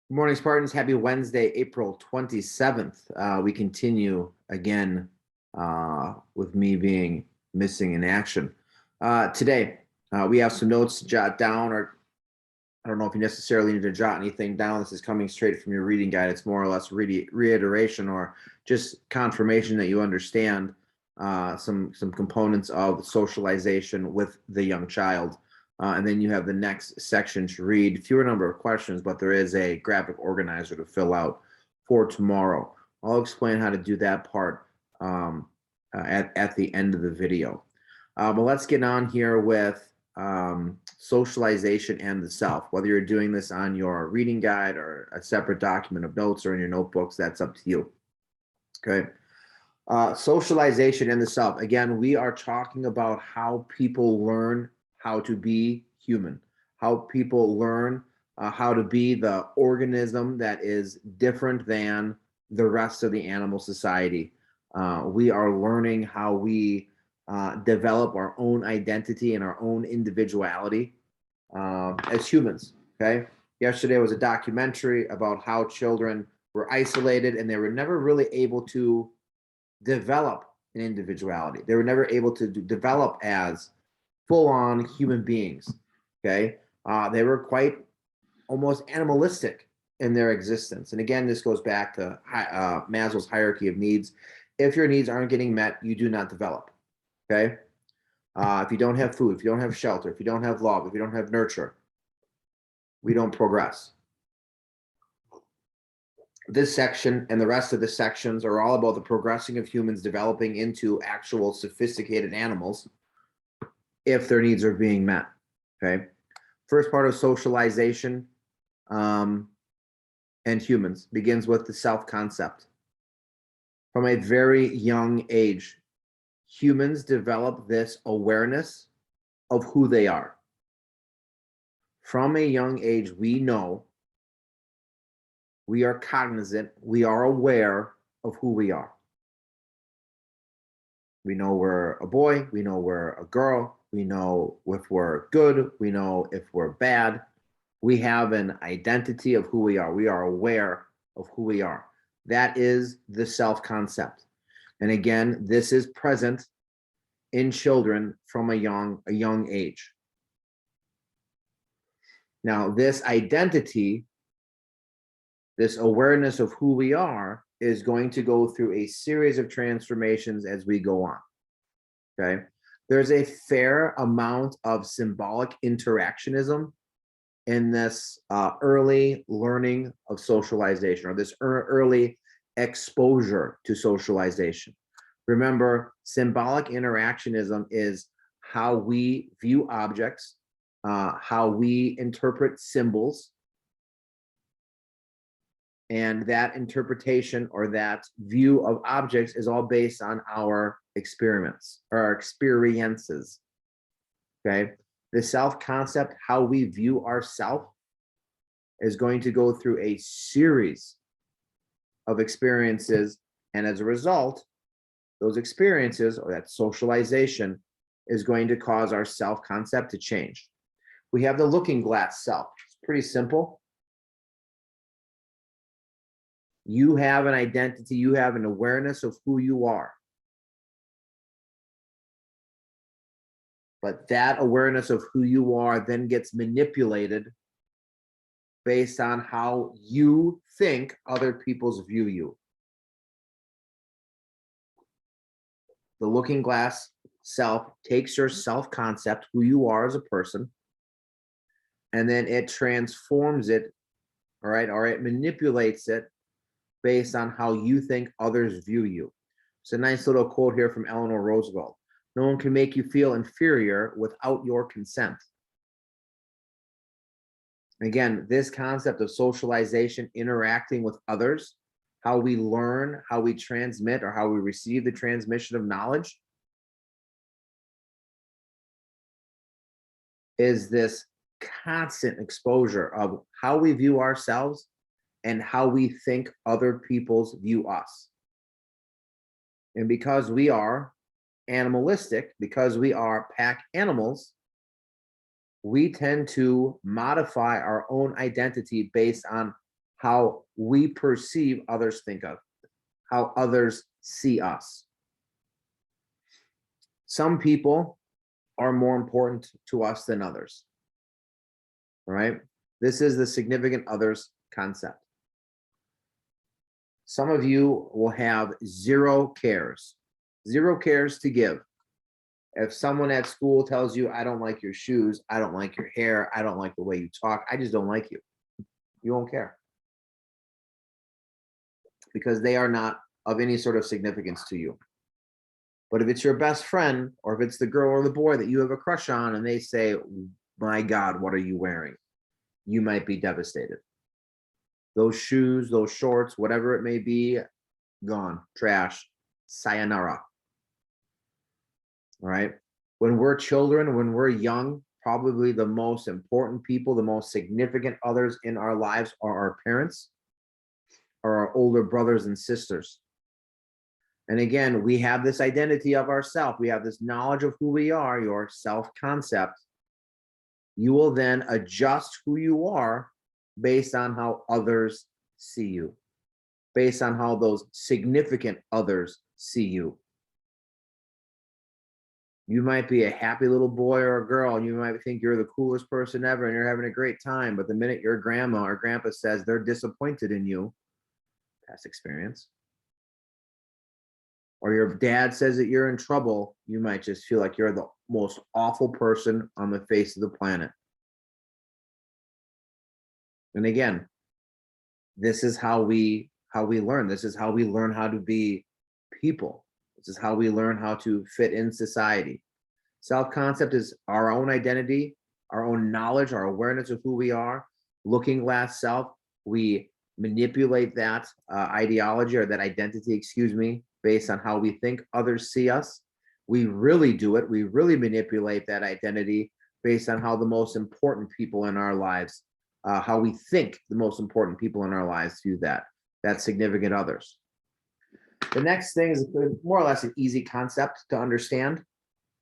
Good morning, Spartans. Happy Wednesday, April 27th. We continue again with me being missing in action. Today, we have some notes to jot down, or I don't know if you necessarily need to jot anything down. This is coming straight from your reading guide. It's more or less reiteration or just confirmation that you understand some components of socialization with the young child. And then you have the next section to read. Fewer number of questions, but there is a graphic organizer to fill out for tomorrow. I'll explain how to do that part at the end of the video. But let's get on here with socialization and the self. Whether you're doing this on your reading guide or a separate document of notes or in your notebooks, that's up to you. Okay. Socialization and the self. Again, we are talking about how people learn how to be human, how people learn how to be the organism that is different than the rest of the animal society. We are learning how we develop our own identity and our own individuality as humans. Okay. Yesterday was a documentary about how children were isolated and they were never really able to develop an individuality. They were never able to develop as full-on human beings. Okay. They were quite almost animalistic in their existence. And again, this goes back to Maslow's hierarchy of needs. If your needs aren't getting met, you do not develop. Okay. If you don't have food, if you don't have shelter, if you don't have love, if you don't have nurture, we don't progress. This section and the rest of the sections are all about the progressing of humans developing into actual sophisticated animals if their needs are being met. Okay. First part of socialization and humans begins with the self-concept. From a very young age, humans develop this awareness of who they are. From a young age, we know, we are cognizant, we are aware of who we are. We know we're a boy, we know we're a girl, we know if we're good, we know if we're bad. We have an identity of who we are. We are aware of who we are. That is the self-concept. And again, this is present in children from a young age. Now, this identity, this awareness of who we are, is going to go through a series of transformations as we go on. Okay. There's a fair amount of symbolic interactionism in this early learning of socialization, or this early exposure to socialization. Remember, symbolic interactionism is how we view objects, how we interpret symbols, and that interpretation or that view of objects is all based on our experiments or our experiences. Okay. The self-concept, how we view ourselves, is going to go through a series of experiences. And as a result, those experiences or that socialization is going to cause our self-concept to change. We have the looking glass self. It's pretty simple. You have an identity, you have an awareness of who you are. But that awareness of who you are then gets manipulated based on how you think other people's view you. The looking glass self takes your self-concept, who you are as a person, and then it transforms it, all right, or it manipulates it based on how you think others view you. It's a nice little quote here from Eleanor Roosevelt. No one can make you feel inferior without your consent. Again, this concept of socialization, interacting with others, how we learn, how we transmit, or how we receive the transmission of knowledge, is this constant exposure of how we view ourselves and how we think other people's view us. And because we are animalistic, because we are pack animals, we tend to modify our own identity based on how we perceive others think of, how others see us. Some people are more important to us than others. All right. This is the significant others concept. Some of you will have zero cares to give. If someone at school tells you, I don't like your shoes, I don't like your hair, I don't like the way you talk, I just don't like you, you won't care. Because they are not of any sort of significance to you. But if it's your best friend, or if it's the girl or the boy that you have a crush on, and they say, my God, what are you wearing? You might be devastated. Those shoes, those shorts, whatever it may be, gone, trash, sayonara. All right. When we're children, when we're young, probably the most important people, the most significant others in our lives are our parents, or our older brothers and sisters. And again, we have this identity of ourself. We have this knowledge of who we are, your self-concept. You will then adjust who you are based on how others see you, based on how those significant others see you. You might be a happy little boy or a girl, and you might think you're the coolest person ever and you're having a great time. But the minute your grandma or grandpa says they're disappointed in you, past experience, or your dad says that you're in trouble, you might just feel like you're the most awful person on the face of the planet. And again, this is how we learn. This is how we learn how to be people. This is how we learn how to fit in society. Self-concept is our own identity, our own knowledge, our awareness of who we are. Looking glass self, we manipulate that ideology, or that identity, excuse me, based on how we think others see us. We really do it. We really manipulate that identity based on how the most important people in our lives, how we think the most important people in our lives view that significant others. The next thing is more or less an easy concept to understand.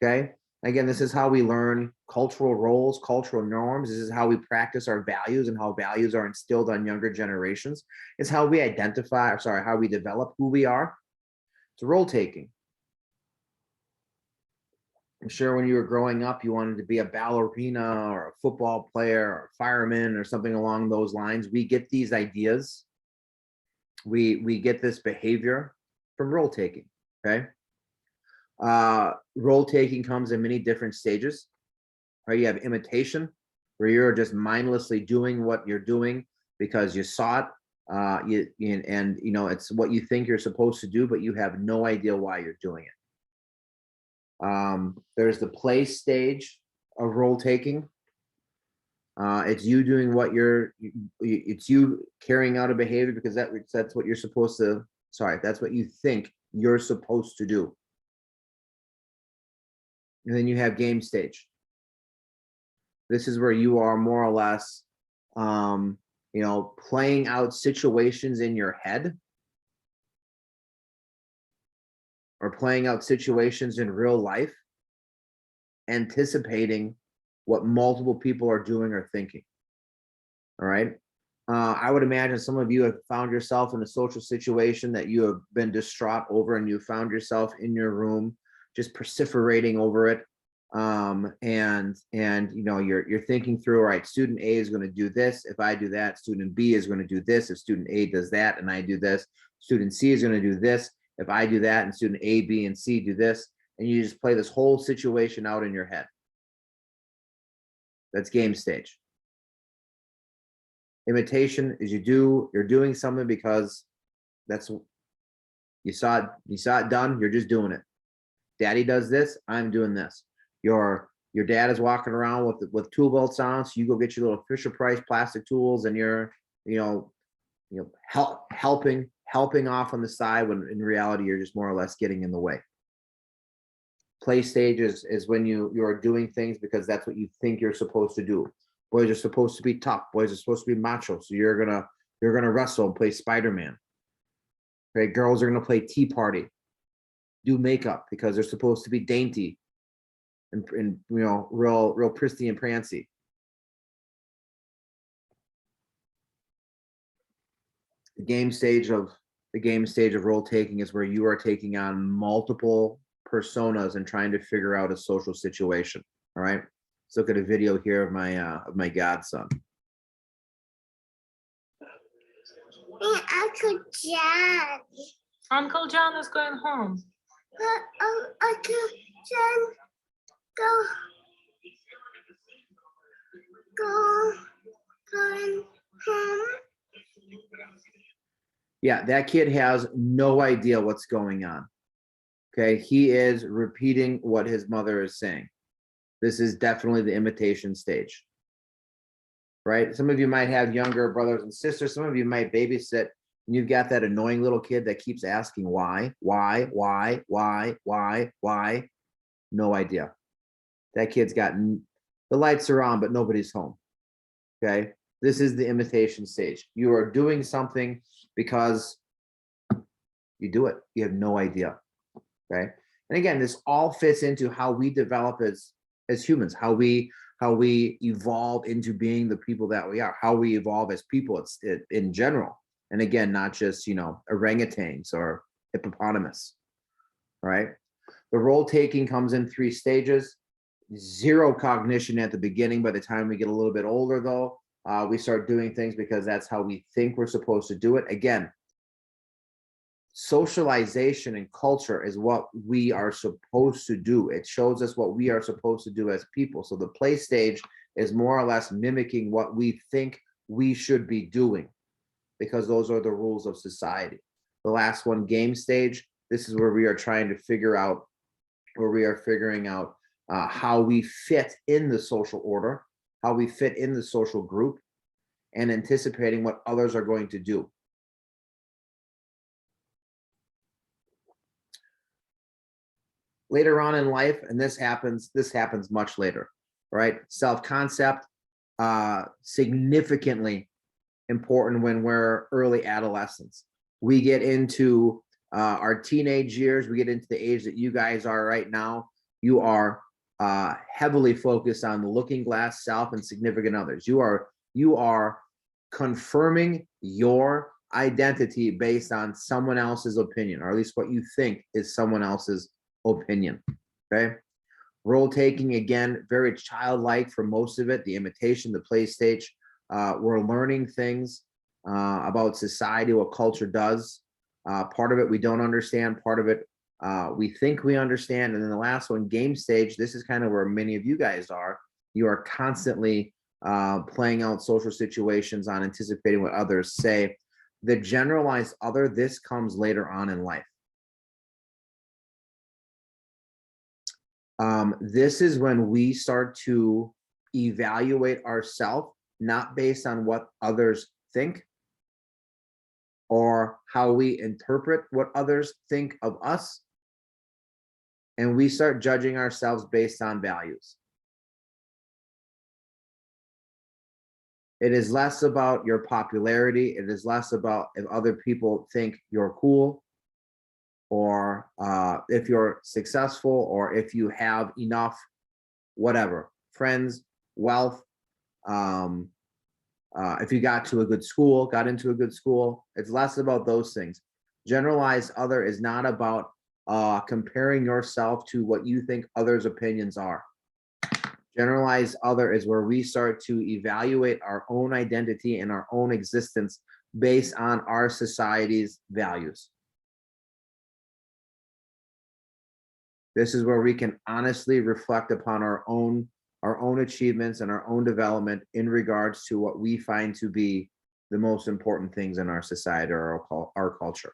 Okay. Again, this is how we learn cultural roles, cultural norms. This is how we practice our values and how values are instilled on younger generations. It's how we identify, or sorry, how we develop who we are. It's role taking. I'm sure when you were growing up, you wanted to be a ballerina or a football player or a fireman or something along those lines. We get these ideas. We get this behavior from role taking. Okay. Role taking comes in many different stages. Right? You have imitation, where you're just mindlessly doing what you're doing because you saw it, and you know it's what you think you're supposed to do, but you have no idea why you're doing it. There's the play stage of role taking. It's you doing what it's you carrying out a behavior because that's what you're supposed to. Sorry, that's what you think you're supposed to do. And then you have game stage. This is where you are more or less, playing out situations in your head, or playing out situations in real life, anticipating what multiple people are doing or thinking. All right. I would imagine some of you have found yourself in a social situation that you have been distraught over, and you found yourself in your room just vociferating over it. And you're thinking through, all right, student A is going to do this. If I do that, student B is going to do this. If student A does that and I do this, student C is going to do this. If I do that and student A, B, and C do this, and you just play this whole situation out in your head. That's game stage. Imitation is you're doing something because that's you saw it done, you're just doing it. Daddy does this, I'm doing this. Your dad is walking around with tool belts on, so you go get your little Fisher Price plastic tools, and you're helping off on the side, when in reality you're just more or less getting in the way. Play stage is when you are doing things because that's what you think you're supposed to do. Boys are supposed to be tough. Boys are supposed to be macho. So you're gonna wrestle and play Spider-Man. Okay, girls are gonna play Tea Party, do makeup because they're supposed to be dainty and real prissy and prancy. The game stage of role taking is where you are taking on multiple personas and trying to figure out a social situation. All right. Let's look at a video here of my godson. Uncle John. Uncle John is going home. Uncle John, going home. Yeah, that kid has no idea what's going on. Okay, he is repeating what his mother is saying. This is definitely the imitation stage, right? Some of you might have younger brothers and sisters. Some of you might babysit, and you've got that annoying little kid that keeps asking why. No idea. That kid's got, the lights are on, but nobody's home. Okay, this is the imitation stage. You are doing something because you do it. You have no idea. Okay, and again, this all fits into how we develop as humans, how we evolve into being the people that we are, how we evolve as people. It's in general, and again, not just orangutans or hippopotamus. All right, the role taking comes in 3 stages. 0 cognition at the beginning. By the time we get a little bit older, though, we start doing things because that's how we think we're supposed to do it. Again, socialization and culture is what we are supposed to do. It shows us what we are supposed to do as people. So the play stage is more or less mimicking what we think we should be doing, because those are the rules of society. The last one, game stage, this is where we are trying to figure out, figuring out how we fit in the social order, how we fit in the social group, and anticipating what others are going to do. Later on in life, and this happens much later, right? Self-concept, significantly important when we're early adolescents. We get into our teenage years, we get into the age that you guys are right now. You are heavily focused on the looking glass self and significant others. You are confirming your identity based on someone else's opinion, or at least what you think is someone else's opinion. Okay, role taking, again, very childlike for most of it. The imitation, the play stage, we're learning things about society, what culture does. Part of it we don't understand, part of it we think we understand. And then the last one, game stage, this is kind of where many of you guys are. You are constantly playing out social situations on anticipating what others say. The generalized other, this comes later on in life. This is when we start to evaluate ourselves, not based on what others think or how we interpret what others think of us. And we start judging ourselves based on values. It is less about your popularity. It is less about if other people think you're cool, or if you're successful, or if you have enough, whatever, friends, wealth, if you got into a good school. It's less about those things. Generalized other is not about comparing yourself to what you think others' opinions are. Generalized other is where we start to evaluate our own identity and our own existence based on our society's values. This is where we can honestly reflect upon our own achievements and our own development in regards to what we find to be the most important things in our society or our culture.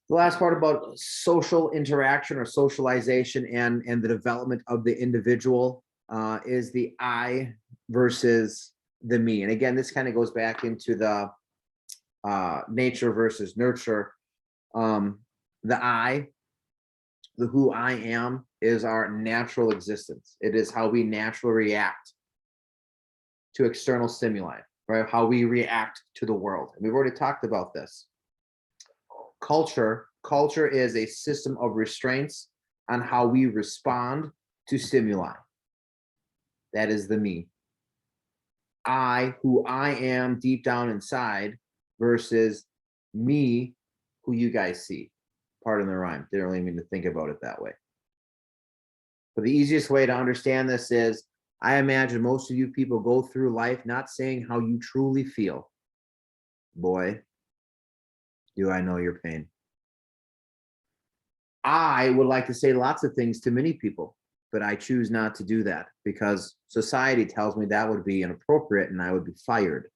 The last part about social interaction or socialization and the development of the individual is the I versus the me. And again, this kind of goes back into the nature versus nurture. The I, the who I am, is our natural existence. It is how we naturally react to external stimuli, right? How we react to the world. And we've already talked about this. Culture is a system of restraints on how we respond to stimuli. That is the me. I, who I am deep down inside, versus me, who you guys see. Pardon the rhyme. Didn't really mean to think about it that way. But the easiest way to understand this is, I imagine most of you people go through life not saying how you truly feel. Boy, do I know your pain. I would like to say lots of things to many people, but I choose not to do that because society tells me that would be inappropriate and I would be fired.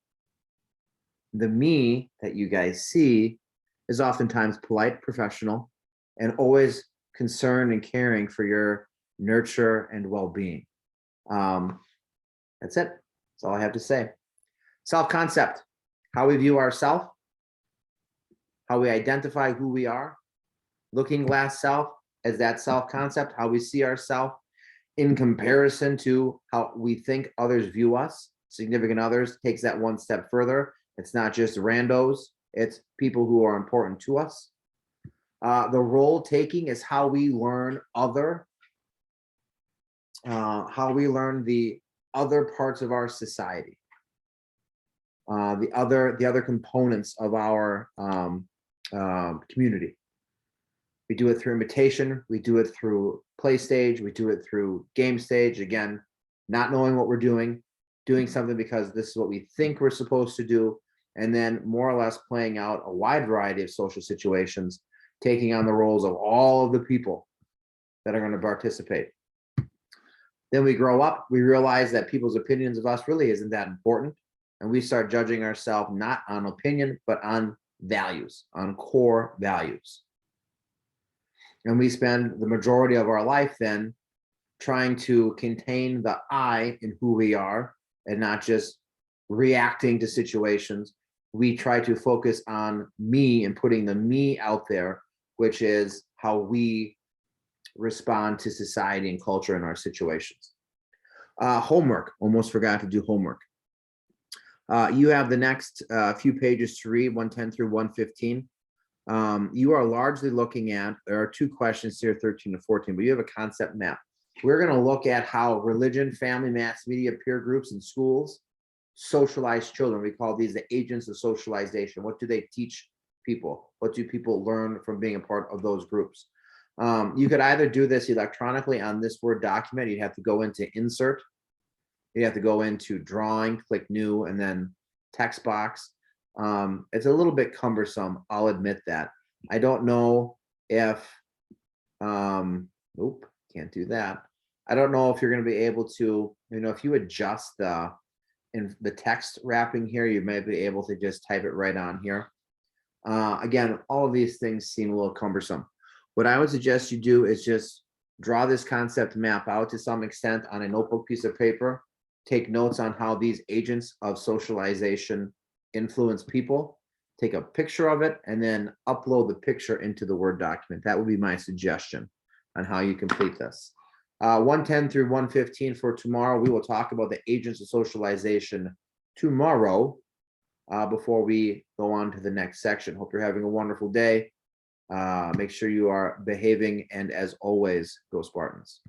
The me that you guys see is oftentimes polite, professional, and always concerned and caring for your nurture and well-being. That's it. That's all I have to say. Self-concept, how we view ourselves, how we identify who we are, looking glass self as that self-concept, how we see ourselves in comparison to how we think others view us. Significant others takes that one step further. It's not just randos, it's people who are important to us. The role taking is how we learn how we learn the other parts of our society, the other components of our community. We do it through imitation, we do it through play stage, we do it through game stage. Again, not knowing what we're doing something because this is what we think we're supposed to do, and then more or less playing out a wide variety of social situations, taking on the roles of all of the people that are going to participate. Then we grow up, we realize that people's opinions of us really isn't that important, and we start judging ourselves not on opinion, but on values, on core values. And we spend the majority of our life then trying to contain the I in who we are and not just reacting to situations. We try to focus on me and putting the me out there, which is how we respond to society and culture in our situations. Homework, almost forgot to do homework. You have the next few pages to read, 110 through 115. You are largely looking at, there are two questions here, 13 to 14, but you have a concept map. We're going to look at how religion, family, mass media, peer groups, and schools socialize children. We call these the agents of socialization. What do they teach people? What do people learn from being a part of those groups? You could either do this electronically on this Word document. You'd have to go into insert. You have to go into drawing, click new, and then text box. It's a little bit cumbersome, I'll admit that. I don't know if, nope, can't do that. I don't know if you're going to be able to, if you adjust the text wrapping here, you may be able to just type it right on here. Again, all of these things seem a little cumbersome. What I would suggest you do is just draw this concept map out to some extent on a notebook piece of paper. Take notes on how these agents of socialization influence people. Take a picture of it and then upload the picture into the Word document. That would be my suggestion on how you complete this. 110 through 115 for tomorrow. We will talk about the agents of socialization tomorrow before we go on to the next section. Hope you're having a wonderful day. Make sure you are behaving, and as always, go Spartans.